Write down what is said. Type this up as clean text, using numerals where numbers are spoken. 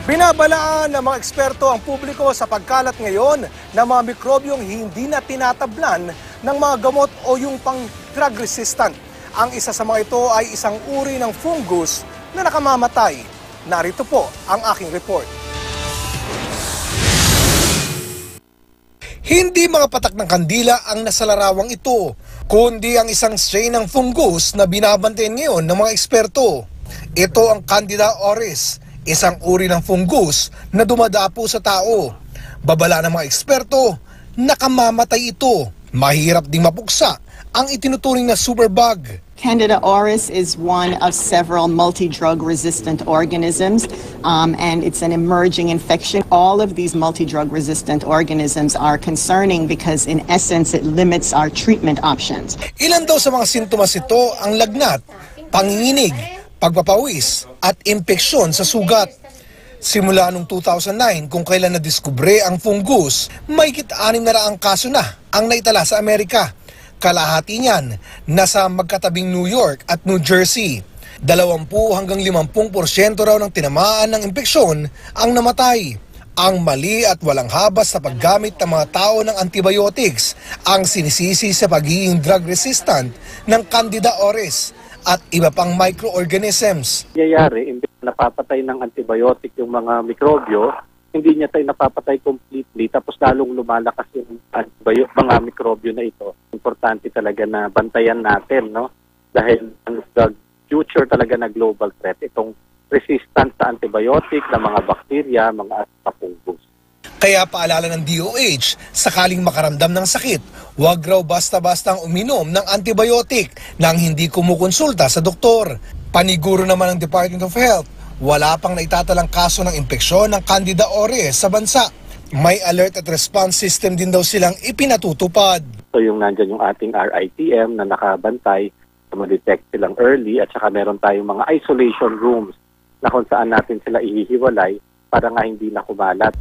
Binabalaan ng mga eksperto ang publiko sa pagkalat ngayon ng mga mikrobyong hindi na tinatablan ng mga gamot o yung pang-drug resistant. Ang isa sa mga ito ay isang uri ng fungus na nakamamatay. Narito po ang aking report. Hindi mga patak ng kandila ang nasalarawang ito, kundi ang isang strain ng fungus na binabantayan ngayon ng mga eksperto. Ito ang Candida auris, isang uri ng fungus na dumadapo sa tao. Babala ng mga eksperto, nakamamatay ito. Mahirap ding mapuksa ang itinuturing na superbug. Candida auris is one of several multi-drug resistant organisms, and it's an emerging infection. All of these multi-drug resistant organisms are concerning because in essence it limits our treatment options. Ilan daw sa mga sintomas ito ang lagnat, panginginig, pagpapawis at impeksyon sa sugat. Simula noong 2009 kung kailan nadiskubre ang fungus, mahigit 600 kaso na ang naitala sa Amerika. Kalahati niyan nasa magkatabing New York at New Jersey. 20 hanggang 50% raw ng tinamaan ng impeksyon ang namatay. Ang mali at walang habas sa paggamit ng mga tao ng antibiotics ang sinisisi sa pagiging drug resistant ng Candida auris at iba pang microorganisms. Nangyayari, imbes na napapatay ng antibiotic yung mga mikrobyo, hindi niya tayo napapatay completely, tapos lalong lumalakas yung mga mikrobyo na ito. Importante talaga na bantayan natin, no? Dahil ang future talaga na global threat, itong resistant sa antibiotic na mga bakterya, mga fungus. Kaya paalala ng DOH, sakaling makaramdam ng sakit, huwag raw basta-bastang uminom ng antibiotic nang hindi kumukonsulta sa doktor. Paniguro naman ng Department of Health, wala pang naitatalang kaso ng impeksyon ng Candida auris sa bansa. May alert at response system din daw silang ipinatutupad. So yung nandyan yung ating RITM na nakabantay, ma-detect silang early at saka meron tayong mga isolation rooms na kung saan natin sila ihihiwalay para nga hindi na kumalat.